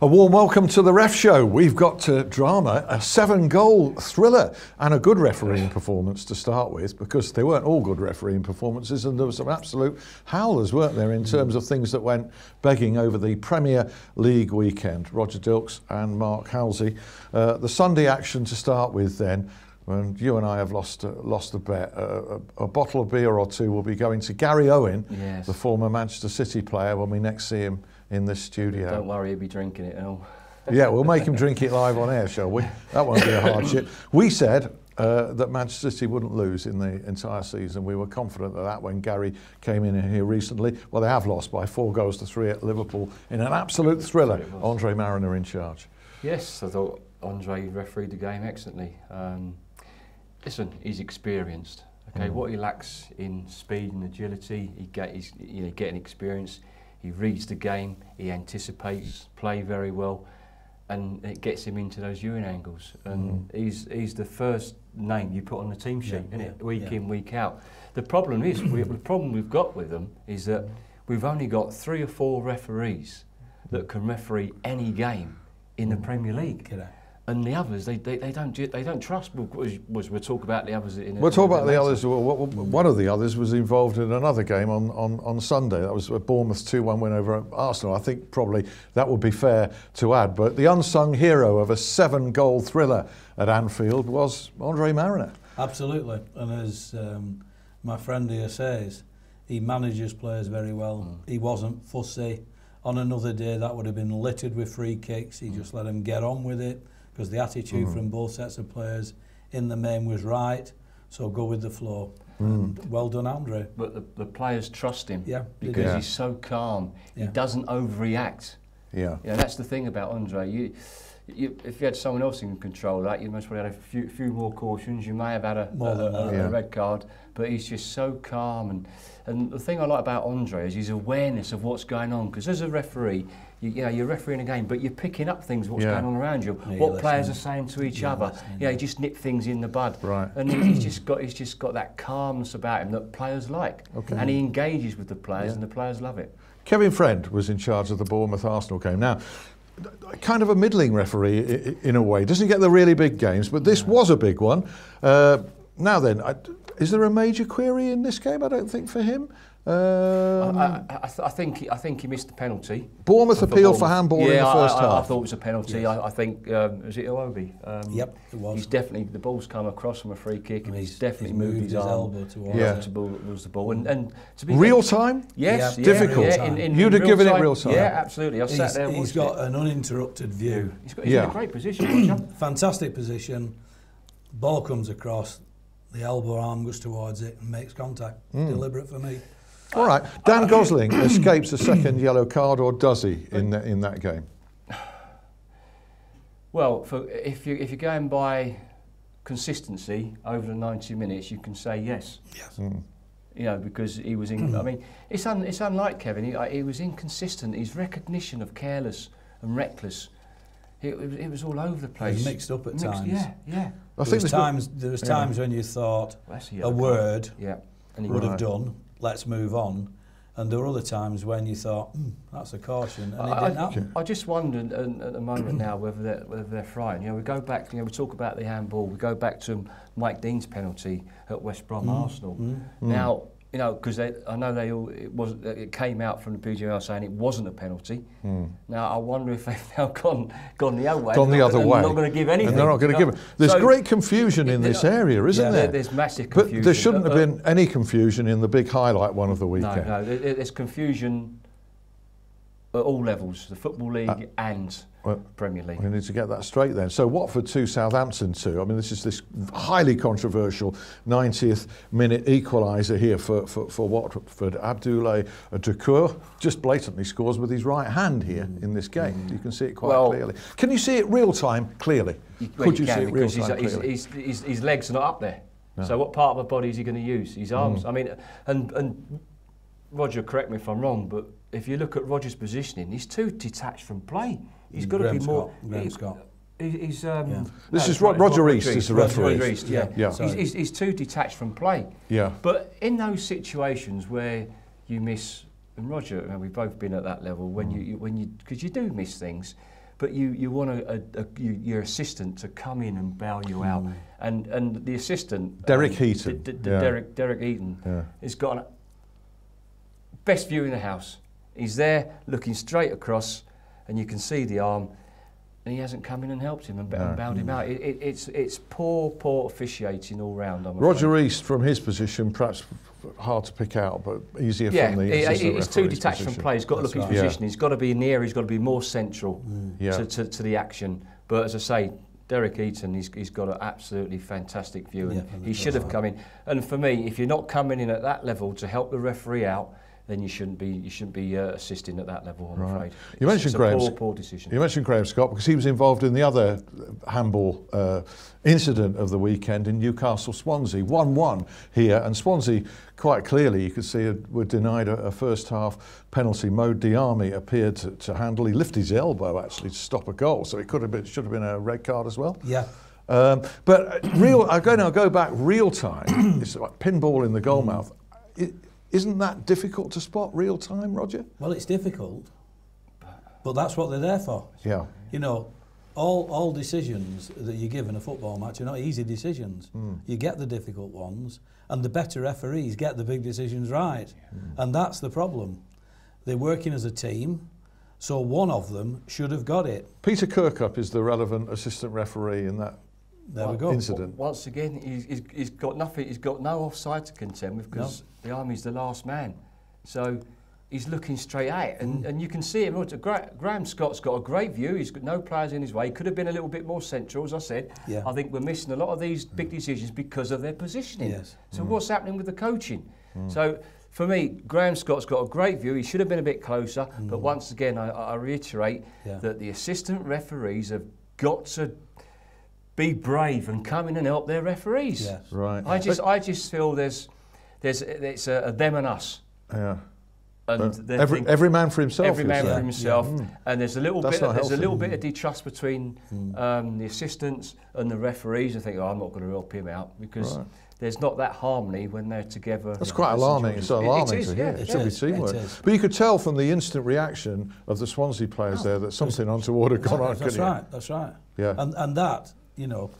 A warm welcome to the Ref Show. We've got drama, a 7-goal thriller and a good refereeing performance to start with, because they weren't all good refereeing performances and there were some absolute howlers, weren't there, in terms of things that went begging over the Premier League weekend. Roger Dilkes and Mark Halsey. The Sunday action to start with then, and you and I have lost a bet. A bottle of beer or two will be going to Gary Owen, yes, the former Manchester City player, when we next see him in this studio. Don't worry, he'll be drinking it and all. Yeah, we'll make him drink it live on air, shall we? That won't be a hardship. We said that Manchester City wouldn't lose in the entire season. We were confident of that when Gary came in here recently. Well, they have lost by 4-3 at Liverpool in an absolute thriller. Andre Mariner in charge. Yes, I thought Andre refereed the game excellently. Listen, he's experienced. Okay, what he lacks in speed and agility, he's getting experience. He reads the game, he anticipates play very well, and it gets him into those viewing angles. And he's the first name you put on the team sheet, isn't it? Week in, week out. The problem is, the problem we've got with them is that we've only got 3 or 4 referees that can referee any game in the Premier League. And the others, they don't trust. We'll talk about the others. We'll talk about the others. One of the others was involved in another game on Sunday. That was a Bournemouth 2-1 win over Arsenal. I think probably that would be fair to add. But the unsung hero of a 7-goal thriller at Anfield was Andre Mariner. Absolutely, and as my friend here says, he manages players very well. He wasn't fussy. On another day, that would have been littered with free kicks. He just let them get on with it, because the attitude from both sets of players in the main was right, so go with the flow. And well done, Andre. But the players trust him, because he's so calm. He doesn't overreact. Yeah, that's the thing about Andre. If you had someone else in control of that, you most probably had a few more cautions. You may have had a red card, but he's just so calm. And the thing I like about Andre is his awareness of what's going on. Because as a referee, you're refereeing a game, but you're picking up things, what's going on around you, what players are saying to each other. You just nip things in the bud. Right. And he's just got that calmness about him that players like. Okay. And he engages with the players, and the players love it. Kevin Friend was in charge of the Bournemouth Arsenal game. Now, kind of a middling referee in a way. Doesn't get the really big games, but this was a big one. Now then, is there a major query in this game? I don't think for him. I think he missed the penalty. Bournemouth appealed for handball in the first half. I thought it was a penalty. Yes. I think was it Iwobi? Yep, it was. He's definitely, the ball's come across from a free kick, and he's definitely moved his elbow towards the ball. And to be real time. Yes, difficult. You'd have given it real time. Yeah, absolutely. I sat there. He's got an uninterrupted view. He's in a great position. Fantastic position. Ball comes across. The elbow arm goes towards it and makes contact. Deliberate for me. All right. Dan Gosling escapes a second yellow card, or does he in that game? Well, if you're going by consistency over the 90 minutes, you can say yes. Yes. Because he was in. I mean, it's unlike Kevin. He was inconsistent. His recognition of careless and reckless. It was all over the place. It was mixed up at times. Yeah. There was times when you thought a word would have done. Let's move on. And there were other times when you thought, that's a caution, and it didn't happen. I just wondered at the moment now whether they're frightened. We go back. We talk about the handball. We go back to Mike Dean's penalty at West Brom Arsenal. Now, because I know it came out from the PGMOL saying it wasn't a penalty. Now I wonder if they've now gone the other way. Gone the other way. Not going to give anything. And they're not going to give it. There's great confusion in this area, isn't there? There's massive confusion. But there shouldn't have been any confusion in the big highlight one of the weekend. No, there's confusion at all levels, the Football League and Premier League. We need to get that straight then. So Watford 2, Southampton 2. I mean, this is this highly controversial 90th minute equaliser here for Watford. Abdoulaye Doucouré just blatantly scores with his right hand here in this game. You can see it quite clearly. Can you see it real time clearly? Could you see it real time clearly? His legs are not up there. No. So what part of the body is he going to use? His arms. I mean, and Roger, correct me if I'm wrong, but if you look at Roger's positioning, he's too detached from play. He's got to be more. Scott. This is Roger East is the referee. Roger East, He's too detached from play. Yeah. But in those situations where you miss, and Roger, we've both been at that level, because you do miss things. but you want your assistant to come in and bail you out. And the assistant, Derek Heaton, Derek Heaton, has got a best view in the house. He's there looking straight across, and you can see the arm, and he hasn't come in and helped him and bailed him out. It's poor officiating all round. Roger East, from his position, perhaps hard to pick out, but easier from the assistant he's too detached from play. He's got to look at his position. He's got to be near. He's got to be more central to the action. But as I say, Derek Heaton, he's got an absolutely fantastic view, and he should have come in. And for me, if you're not coming in at that level to help the referee out, then you shouldn't be assisting at that level, I'm afraid. You mentioned Graham. Poor decision. You mentioned Graham Scott because he was involved in the other handball incident of the weekend in Newcastle Swansea. 1-1 here, and Swansea quite clearly you could see were denied a first half penalty. Mo Diarmi appeared to handle. He lifted his elbow actually to stop a goal, so it should have been a red card as well. Yeah. But I'll go back real time. It's like pinball in the goal mouth. Isn't that difficult to spot real time, Roger? Well, it's difficult, but that's what they're there for. Yeah. You know, all decisions that you give in a football match are not easy decisions. You get the difficult ones, and the better referees get the big decisions right. And that's the problem. They're working as a team, so one of them should have got it. Peter Kirkup is the relevant assistant referee in that incident. Once again, he's got nothing. He's got no offside to contend with because the Army's the last man. So he's looking straight at it, and you can see him. Graham Scott's got a great view. He's got no players in his way. He could have been a little bit more central, as I said. Yeah. I think we're missing a lot of these big decisions because of their positioning. Yes. So what's happening with the coaching? So for me, Graham Scott's got a great view. He should have been a bit closer. But once again, I reiterate that the assistant referees have got to be brave and come in and help their referees. Yes. Right. I just feel it's a them and us. Yeah. And every man for himself. Every man for himself. And there's a little bit of distrust between the assistants and the referees. I think, I'm not going to help him out because there's not that harmony when they're together. That's quite alarming. It's alarming to hear. It should be teamwork. But you could tell from the instant reaction of the Swansea players there that something untoward had gone on. That's right. Yeah. And that, you know,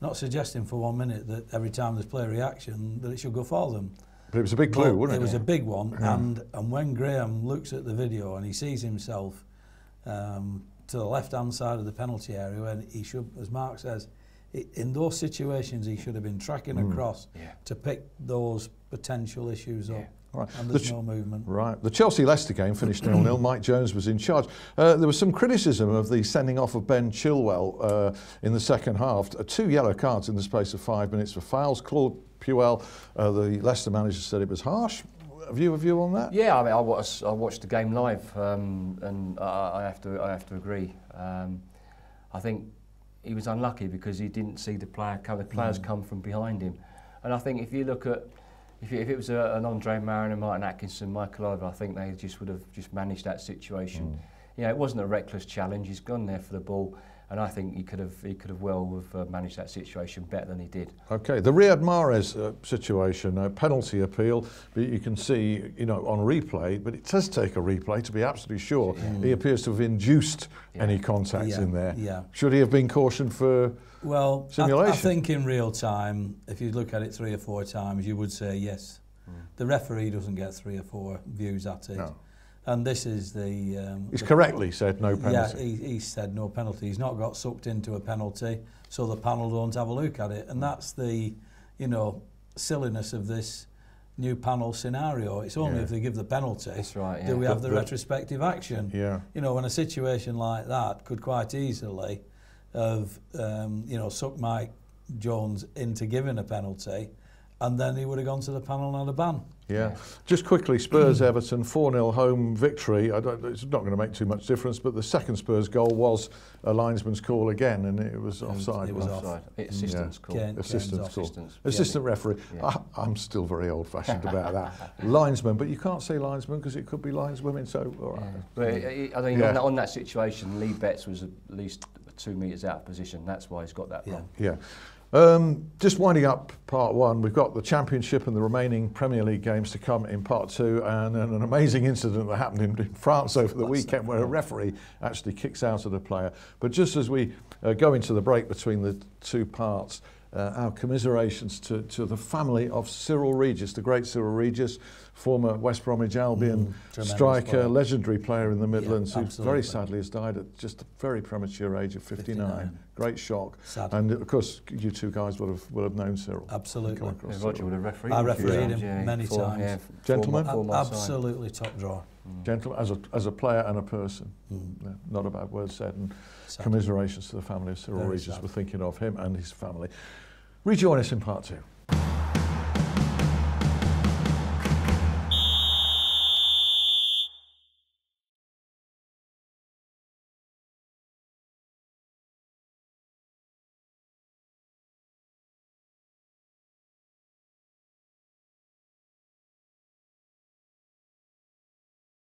not suggesting for 1 minute that every time there's player reaction that it should go for them. But it was a big clue, wasn't it? It was a big one, and when Graham looks at the video and he sees himself to the left-hand side of the penalty area, when he should, as Mark says, in those situations he should have been tracking across to pick those potential issues up. Right. And there's no movement. Right. The Chelsea-Leicester game finished 0-0. Mike Jones was in charge. There was some criticism of the sending off of Ben Chilwell in the second half. 2 yellow cards in the space of 5 minutes for fouls. Claude Puel, the Leicester manager, said it was harsh. Have you a view on that? Yeah, I mean, I watched the game live, and I have to agree. I think he was unlucky because he didn't see the players come from behind him, and I think if you look at if it was an Andre Mariner, Martin Atkinson, Michael Oliver, I think they just would have just managed that situation. You know, it wasn't a reckless challenge. He's gone there for the ball, and I think he could have well have managed that situation better than he did. Okay, the Riyad Mahrez situation, a penalty appeal, but you can see, you know, on replay, but it does take a replay to be absolutely sure. He appears to have induced any contact in there. Should he have been cautioned for simulation? I think in real time, if you look at it 3 or 4 times, you would say yes. The referee doesn't get 3 or 4 views at it. No. And this is the... he's correctly said no penalty. Yeah, he said no penalty. He's not got sucked into a penalty, so the panel don't have a look at it. And that's the, you know, silliness of this new panel scenario. It's only if they give the penalty do we have the retrospective action. You know, when a situation like that could quite easily have, you know, sucked Mike Jones into giving a penalty, and then he would have gone to the panel and had a ban. Just quickly, Spurs-Everton, 4-0 home victory. It's not going to make too much difference, but the second Spurs goal was a linesman's call again, and it was offside. It was offside. Assistant's call. Assistant referee. I'm still very old-fashioned about that. Linesman, but you can't say linesman because it could be lineswomen, so all right. But I think on that situation, Lee Betts was at least 2 metres out of position. That's why he's got that wrong. Just winding up part one, we've got the Championship and the remaining Premier League games to come in part two, and an amazing incident that happened in France over the weekend where a referee actually kicks out at a player. But just as we go into the break between the two parts, our commiserations to the family of Cyril Regis, the great Cyril Regis, former West Bromwich Albion striker, player. Legendary player in the Midlands, who very sadly has died at just a very premature age of 59. Great shock. Sad. And of course, you two guys would have known Cyril. Absolutely. Roger would have refereed. I refereed him many times. Yeah, gentleman, absolutely top drawer. Gentleman, as a player and a person. Yeah, not a bad word said. And commiserations to the family of Cyril Regis. We're thinking of him and his family. Rejoin us in part two.